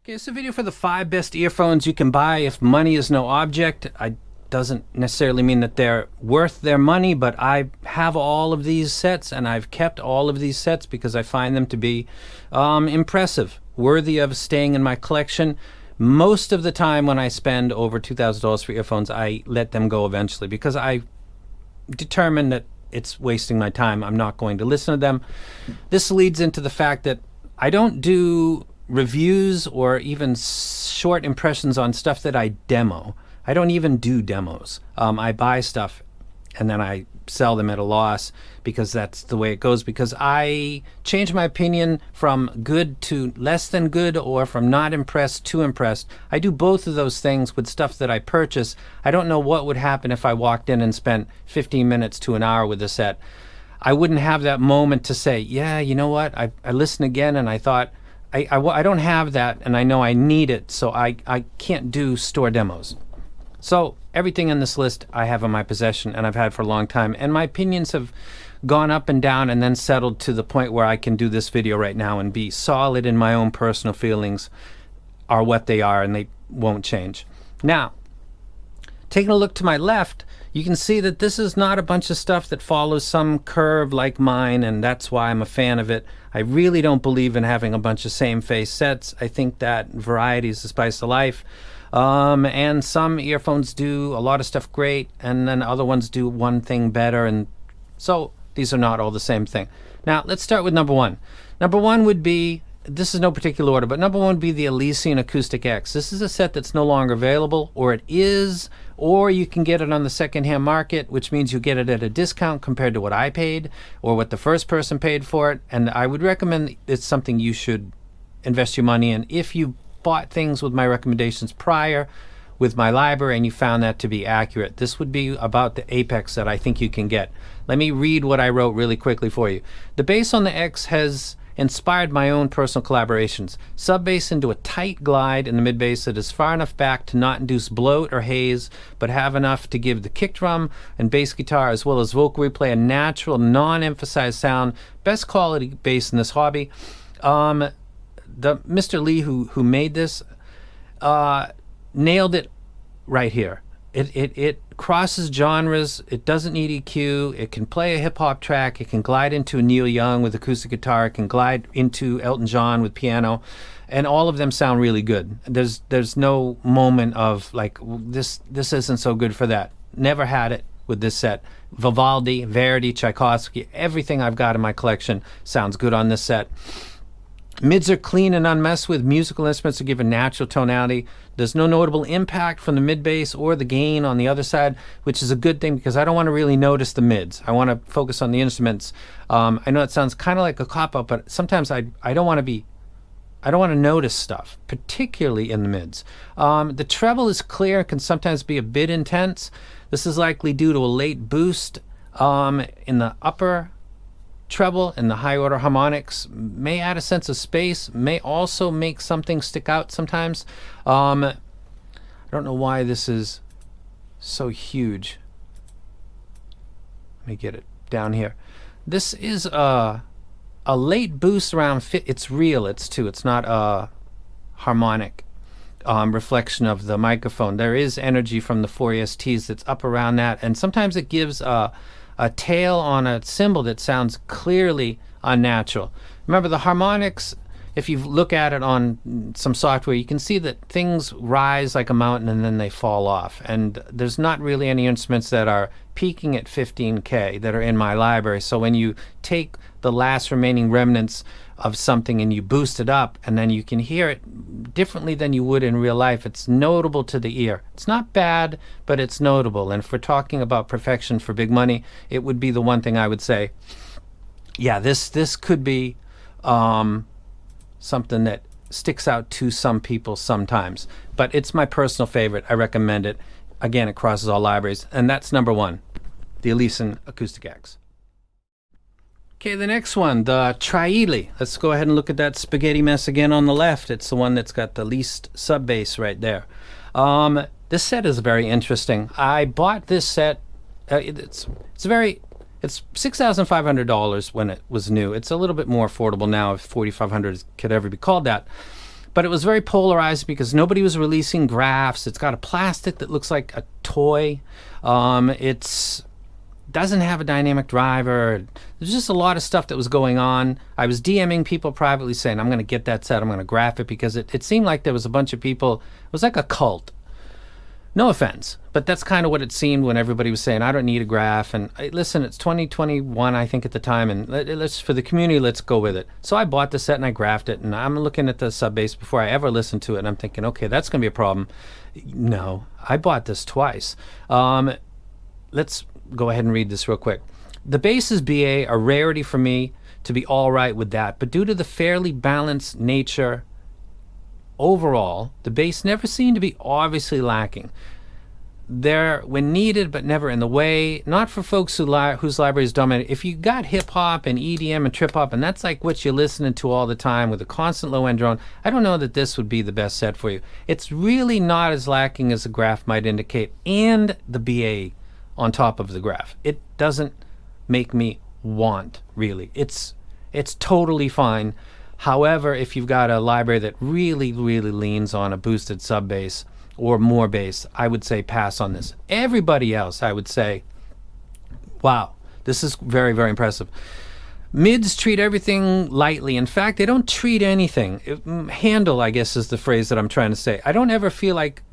Okay, it's a video for the 5 best earphones you can buy if money is no object. I doesn't necessarily mean that they're worth their money, but I have all of these sets and I've kept all of these sets because I find them to be impressive, worthy of staying in my collection. Most of the time when I spend over $2,000 for earphones, I let them go eventually because I determine that it's wasting my time. I'm not going to listen to them. This leads into the fact that I don't do reviews or even short impressions on stuff that I demo. I don't even do demos. I buy stuff and then I sell them at a loss because that's the way it goes, because I change my opinion from good to less than good or from not impressed to impressed. I do both of those things with stuff that I purchase. I don't know what would happen if I walked in and spent 15 minutes to an hour with a set. I wouldn't have that moment to say, yeah, you know what, I listened again and I thought, I don't have that, and I know I need it, so I can't do store demos. So everything in this list I have in my possession and I've had for a long time, and my opinions have gone up and down and then settled to the point where I can do this video right now and be solid in my own personal feelings are what they are and they won't change. Now, taking a look to my left, you can see that this is not a bunch of stuff that follows some curve like mine, and that's why I'm a fan of it. I really don't believe in having a bunch of same face sets. I think that variety is the spice of life. And some earphones do a lot of stuff great, and then other ones do one thing better, and so these are not all the same thing. Now, let's start with number one. Number one would be, this is no particular order, but number one would be the Elysian Acoustic X. This is a set that's no longer available, or it is, or you can get it on the secondhand market, which means you get it at a discount compared to what I paid or what the first person paid for it. And I would recommend it's something you should invest your money in. If you bought things with my recommendations prior with my library and you found that to be accurate, this would be about the apex that I think you can get. Let me read what I wrote really quickly for you. The bass on the X has inspired my own personal collaborations. Sub-bass into a tight glide in the mid-bass that is far enough back to not induce bloat or haze, but have enough to give the kick drum and bass guitar as well as vocal replay a natural, non-emphasized sound. Best quality bass in this hobby. The Mr. Lee who made this nailed it right here. It crosses genres. It doesn't need EQ. It can play a hip-hop track. It can glide into a Neil Young with acoustic guitar. It can glide into Elton John with piano, and all of them sound really good. There's no moment of like this isn't so good for that. Never had it with this set. Vivaldi, Verdi, Tchaikovsky, everything I've got in my collection sounds good on this set. Mids are clean and unmessed with. Musical instruments to give a natural tonality. There's no notable impact from the mid bass or the gain on the other side, which is a good thing because I don't want to really notice the mids. I want to focus on the instruments. I know it sounds kind of like a cop-out, but sometimes I don't want to notice stuff, particularly in the mids. The treble is clear and can sometimes be a bit intense. This is likely due to a late boost in the upper treble, and the high order harmonics may add a sense of space, may also make something stick out sometimes. I don't know why this is so huge. Let me get it down here. This is a late boost around it's real, it's not a harmonic reflection of the microphone. There is energy from the 4ESTs that's up around that, and sometimes it gives a tail on a cymbal that sounds clearly unnatural. Remember, the harmonics, if you look at it on some software, you can see that things rise like a mountain and then they fall off. And there's not really any instruments that are peaking at 15K that are in my library. So when you take the last remaining remnants of something and you boost it up, and then you can hear it differently than you would in real life, it's notable to the ear. It's not bad, but it's notable. And if we're talking about perfection for big money, it would be the one thing I would say, yeah, this could be something that sticks out to some people sometimes. But it's my personal favorite. I recommend it. Again, it crosses all libraries. And that's number one, the Elysian Acoustic X. Okay, the next one, the Trieli. Let's go ahead and look at that spaghetti mess again on the left. It's the one that's got the least sub bass right there. This set is very interesting. I bought this set. It's $6,500 when it was new. It's a little bit more affordable now, if $4,500 could ever be called that. But it was very polarized because nobody was releasing graphs. It's got a plastic that looks like a toy. It's doesn't have a dynamic driver. There's just a lot of stuff that was going on. I was DMing people privately saying, I'm going to get that set. I'm going to graph it, because it seemed like there was a bunch of people. It was like a cult. No offense, but that's kind of what it seemed when everybody was saying, I don't need a graph. And listen, it's 2021, I think, at the time, and let's for the community, let's go with it. So I bought the set and I graphed it, and I'm looking at the sub bass before I ever listened to it, and I'm thinking, okay, that's going to be a problem. No, I bought this twice. Let's go ahead and read this real quick. The bass is BA, a rarity for me to be all right with that, but due to the fairly balanced nature overall, the bass never seemed to be obviously lacking. There when needed, but never in the way. Not for folks whose library is dominated. If you got hip hop and EDM and trip hop, and that's like what you're listening to all the time with a constant low end drone, I don't know that this would be the best set for you. It's really not as lacking as the graph might indicate, and the BA on top of the graph. It doesn't make me want, really. It's totally fine. However, if you've got a library that really, really leans on a boosted sub bass or more bass, I would say pass on this. Everybody else, I would say, wow, this is very, very impressive. Mids treat everything lightly. In fact, they don't treat anything. Handle, I guess, is the phrase that I'm trying to say. I don't ever feel like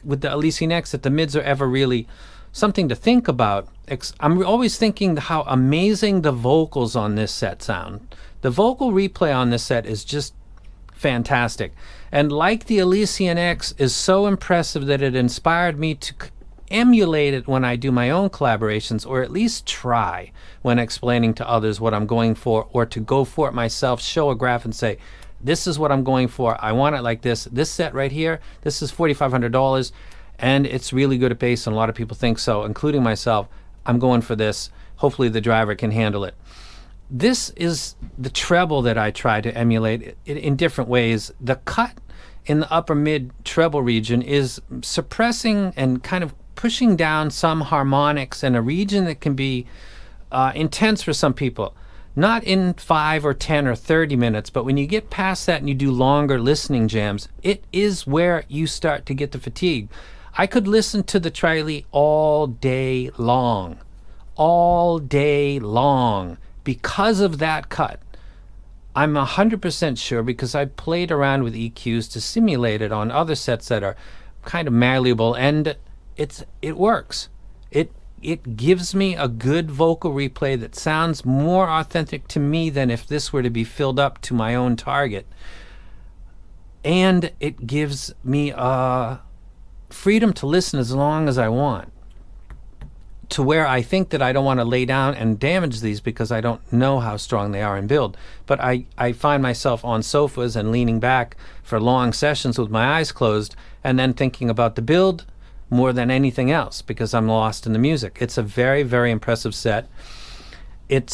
with the Elysian X that the mids are ever really something to think about. I'm always thinking how amazing the vocals on this set sound. The vocal replay on this set is just fantastic. And like the Elysian X is so impressive that it inspired me to emulate it when I do my own collaborations, or at least try when explaining to others what I'm going for, or to go for it myself, show a graph and say, this is what I'm going for. I want it like this. This set right here, this is $4,500, and it's really good at bass, and a lot of people think so, including myself. I'm going for this. Hopefully the driver can handle it. This is the treble that I try to emulate in different ways. The cut in the upper mid treble region is suppressing and kind of pushing down some harmonics in a region that can be intense for some people. Not in 5 or 10 or 30 minutes, but when you get past that and you do longer listening jams, it is where you start to get the fatigue. I could listen to the Triley all day long, because of that cut. I'm 100% sure, because I played around with EQs to simulate it on other sets that are kind of malleable, and it works. It gives me a good vocal replay that sounds more authentic to me than if this were to be filled up to my own target. And it gives me freedom to listen as long as I want, to where I think that I don't want to lay down and damage these because I don't know how strong they are in build. But I find myself on sofas and leaning back for long sessions with my eyes closed, and then thinking about the build more than anything else, because I'm lost in the music. It's a very, very impressive set. It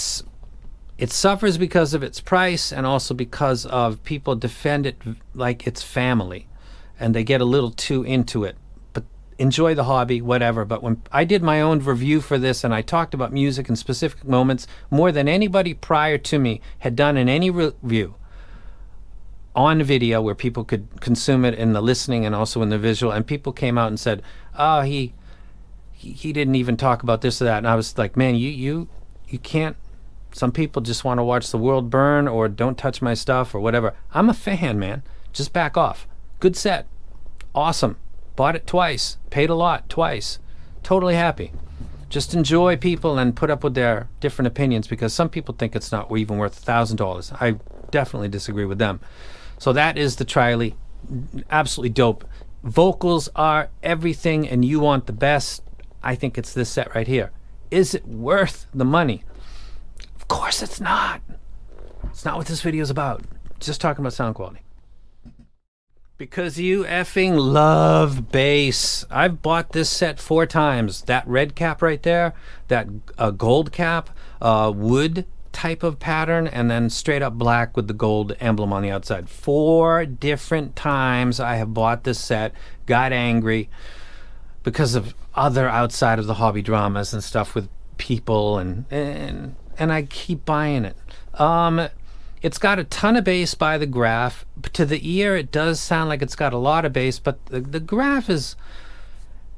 suffers because of its price, and also because of people defend it like it's family, and they get a little too into it. Enjoy the hobby, whatever. But when I did my own review for this, and I talked about music in specific moments more than anybody prior to me had done in any review on video, where people could consume it in the listening and also in the visual, and people came out and said, oh, he didn't even talk about this or that. And I was like, man, you can't. Some people just want to watch the world burn, or don't touch my stuff, or whatever. I'm a fan, man. Just back off. Good set. Awesome. Bought it twice, paid a lot twice, totally happy. Just enjoy people and put up with their different opinions, because some people think it's not even worth $1,000. I definitely disagree with them. So that is the Triley. Absolutely dope. Vocals are everything, and you want the best. I think it's this set right here. Is it worth the money? Of course it's not. It's not what this video is about. Just talking about sound quality. Because you effing love bass. I've bought this set 4 times. That red cap right there, that gold cap, wood type of pattern, and then straight up black with the gold emblem on the outside. 4 different times I have bought this set, got angry because of other outside of the hobby dramas and stuff with people, and I keep buying it. It's got a ton of bass by the graph. To the ear, it does sound like it's got a lot of bass, but the graph is,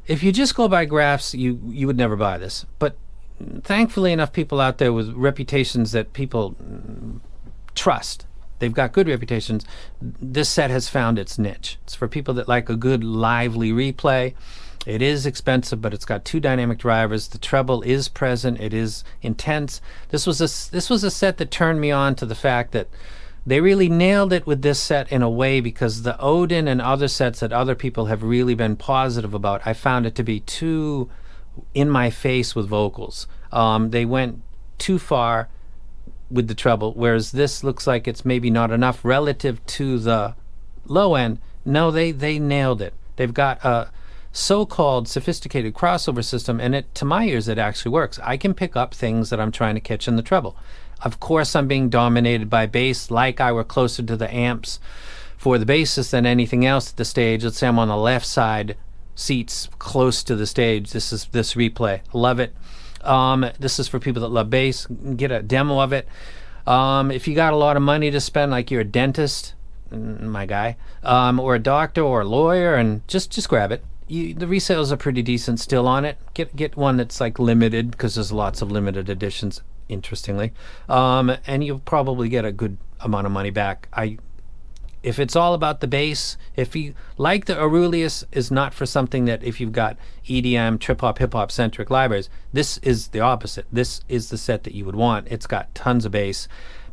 if you just go by graphs, you would never buy this. But thankfully enough people out there with reputations that people trust. They've got good reputations. This set has found its niche. It's for people that like a good lively replay. It is expensive, but it's got 2 dynamic drivers. The treble is present. It is intense. This was a set that turned me on to the fact that they really nailed it with this set in a way, because the Odin and other sets that other people have really been positive about, I found it to be too in my face with vocals. They went too far with the treble, whereas this looks like it's maybe not enough relative to the low end. No, they nailed it. They've got a so-called sophisticated crossover system, and to my ears it actually works. I can pick up things that I'm trying to catch in the treble. Of course I'm being dominated by bass, like I were closer to the amps for the bassist than anything else at the stage. Let's say I'm on the left side seats close to the stage. This is this replay. Love it. This is for people that love bass. Get a demo of it. If you got a lot of money to spend, like you're a dentist, my guy, or a doctor or a lawyer, and just grab it. The resales are pretty decent still on it. Get one that's like limited, because there's lots of limited editions, interestingly, and you'll probably get a good amount of money back. If it's all about the bass, if you like, the Aurelius is not for something that, if you've got EDM, trip-hop, hip-hop centric libraries, this is the opposite. This is the set that you would want. It's got tons of bass,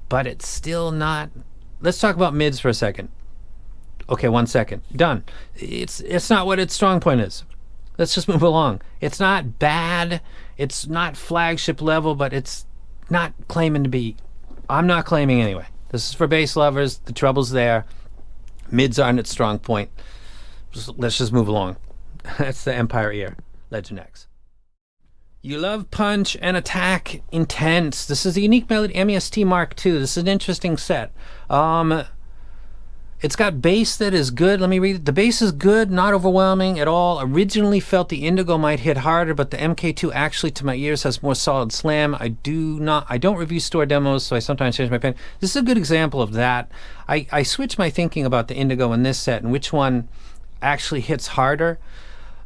but it's still not. Let's talk about mids for a second. Okay, 1 second. Done. It's not what its strong point is. Let's just move along. It's not bad. It's not flagship level, but it's not claiming to be. I'm not claiming anyway. This is for bass lovers. The treble's there. Mids aren't its strong point. Let's just move along. That's the Empire Ear Legend X. You love punch and attack intense. This is the Unique Melody MEST Mark II. This is an interesting set. It's got bass that is good. Let me read it. The bass is good, not overwhelming at all. Originally felt the Indigo might hit harder, but the MK2 actually, to my ears, has more solid slam. I don't review store demos, so I sometimes change my opinion. This is a good example of that. I switched my thinking about the Indigo in this set and which one actually hits harder,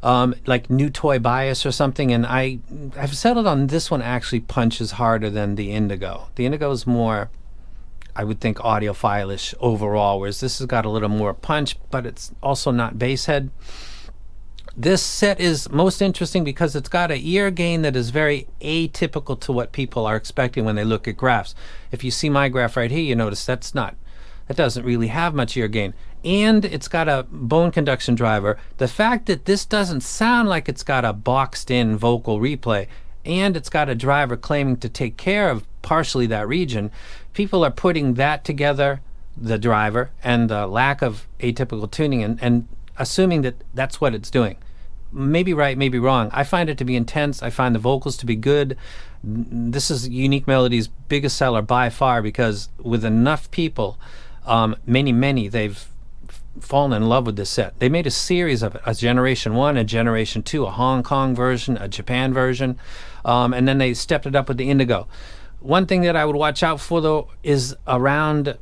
like new toy bias or something, and I've settled on this one actually punches harder than the Indigo. The Indigo is more, I would think, audiophile-ish overall, whereas this has got a little more punch, but it's also not bass head. This set is most interesting because it's got an ear gain that is very atypical to what people are expecting when they look at graphs. If you see my graph right here, you notice that doesn't really have much ear gain. And it's got a bone conduction driver. The fact that this doesn't sound like it's got a boxed-in vocal replay, and it's got a driver claiming to take care of partially that region, people are putting that together, the driver and the lack of atypical tuning, and assuming that that's what it's doing. Maybe right, maybe wrong. I find it to be intense. I find the vocals to be good. This is Unique Melody's biggest seller by far, because with enough people, many, they've fallen in love with this set. They made a series of it, a Generation 1, a Generation 2, a Hong Kong version, a Japan version, and then they stepped it up with the Indigo. One thing that I would watch out for, though, is around,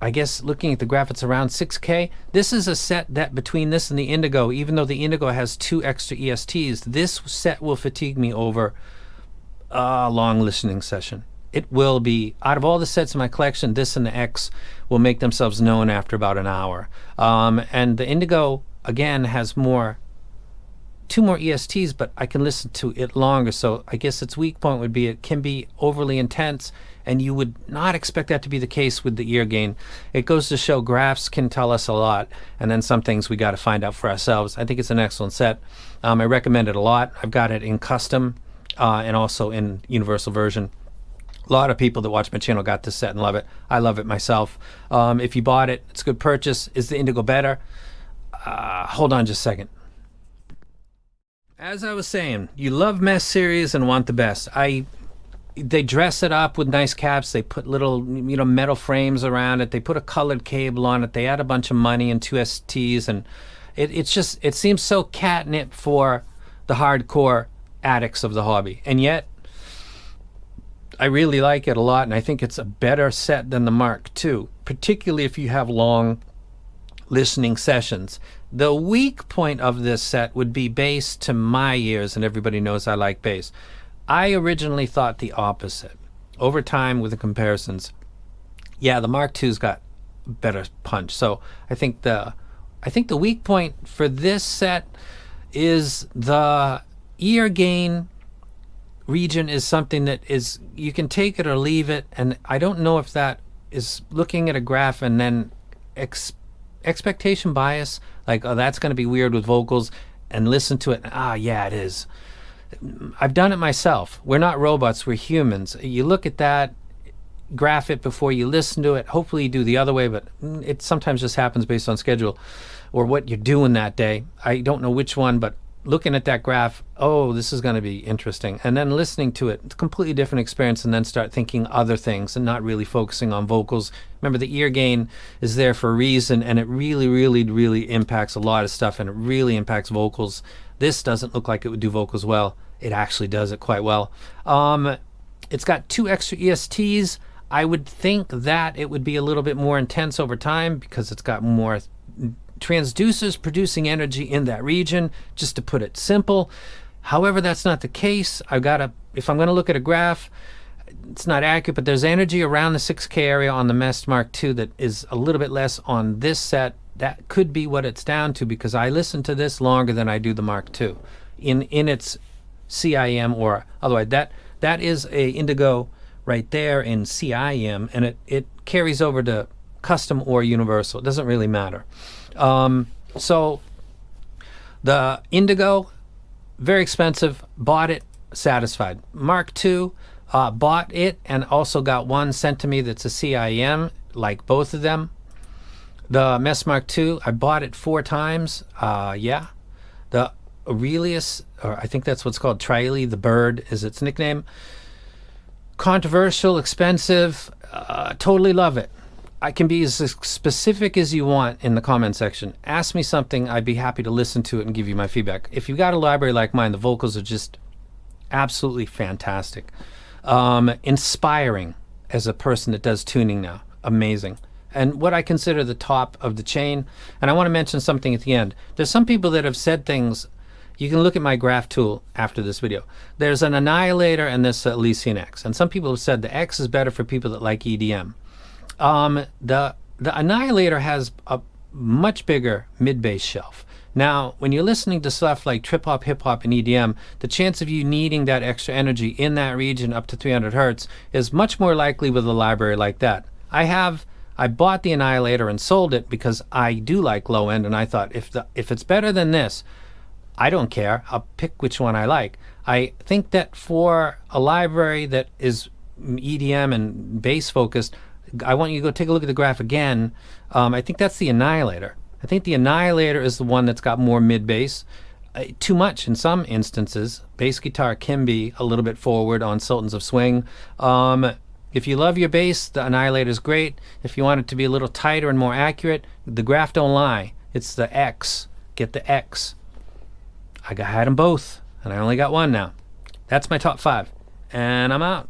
I guess looking at the graph, it's around 6K. This is a set that, between this and the Indigo, even though the Indigo has 2 extra ESTs, this set will fatigue me over a long listening session. It will be, out of all the sets in my collection, this and the X will make themselves known after about an hour. And the Indigo, again, has 2 more ESTs, but I can listen to it longer. So I guess its weak point would be it can be overly intense, and you would not expect that to be the case with the ear gain. It goes to show graphs can tell us a lot, and then some things we got to find out for ourselves. I think it's an excellent set. I recommend it a lot. I've got it in custom and also in universal version. A lot of people that watch my channel got this set and love it. I love it myself. If you bought it, it's a good purchase. Is the Indigo better? Hold on just a second. As I was saying, you love Mesh series and want the best. They dress it up with nice caps. They put little, metal frames around it. They put a colored cable on it. They add a bunch of money and 2 STs, and it seems so catnip for the hardcore addicts of the hobby. And yet, I really like it a lot, and I think it's a better set than the Mark II, particularly if you have long listening sessions. The weak point of this set would be bass to my ears, and everybody knows I like bass. I originally thought the opposite. Over time, with the comparisons, yeah, the Mark II's got better punch. So I think the weak point for this set is the ear gain region is something that is, you can take it or leave it, and I don't know if that is looking at a graph and then expectation bias, like, oh, that's going to be weird with vocals, and listen to it, yeah, it is. I've done it myself. We're not robots, we're humans. You look at that, graph it before you listen to it. Hopefully you do the other way, but it sometimes just happens based on schedule or what you're doing that day. I don't know which one, but looking at that graph, oh, this is going to be interesting. And then listening to it, it's a completely different experience, and then start thinking other things and not really focusing on vocals. Remember, the ear gain is there for a reason, and it really, really, really impacts a lot of stuff, and it really impacts vocals. This doesn't look like it would do vocals well. It actually does it quite well. It's got 2 extra ESTs. I would think that it would be a little bit more intense over time because it's got more transducers producing energy in that region, just to put it simple. However, that's not the case. If I'm going to look at a graph, it's not accurate, but there's energy around the 6K area on the MEST Mark II that is a little bit less on this set. That could be what it's down to, because I listen to this longer than I do the Mark II in its CIM or otherwise. That is a Indigo right there in CIM, and it carries over to custom or universal. It doesn't really matter. So the Indigo, very expensive, bought it, satisfied. Mark II, bought it and also got one sent to me that's a CIM, like both of them. The MEST Mark II, I bought it 4 times. Yeah. The Aurelius, or I think that's what's called, Triley, the bird is its nickname. Controversial, expensive, totally love it. I can be as specific as you want in the comment section. Ask me something, I'd be happy to listen to it and give you my feedback. If you've got a library like mine, the vocals are just absolutely fantastic. Inspiring as a person that does tuning now. Amazing. And what I consider the top of the chain. And I want to mention something at the end. There's some people that have said things. You can look at my graph tool after this video. There's an Annihilator and this Elysian X. And some people have said the X is better for people that like EDM. The Annihilator has a much bigger mid-bass shelf. Now, when you're listening to stuff like trip-hop, hip-hop, and EDM, the chance of you needing that extra energy in that region up to 300 hertz is much more likely with a library like that. I bought the Annihilator and sold it because I do like low end, and I thought if it's better than this, I don't care. I'll pick which one I like. I think that for a library that is EDM and bass focused, I want you to go take a look at the graph again. I think that's the Annihilator. I think the Annihilator is the one that's got more mid-bass. Too much in some instances. Bass guitar can be a little bit forward on Sultans of Swing. If you love your bass, the Annihilator is great. If you want it to be a little tighter and more accurate, the graph don't lie. It's the X. Get the X. I had them both, and I only got one now. That's my top 5, and I'm out.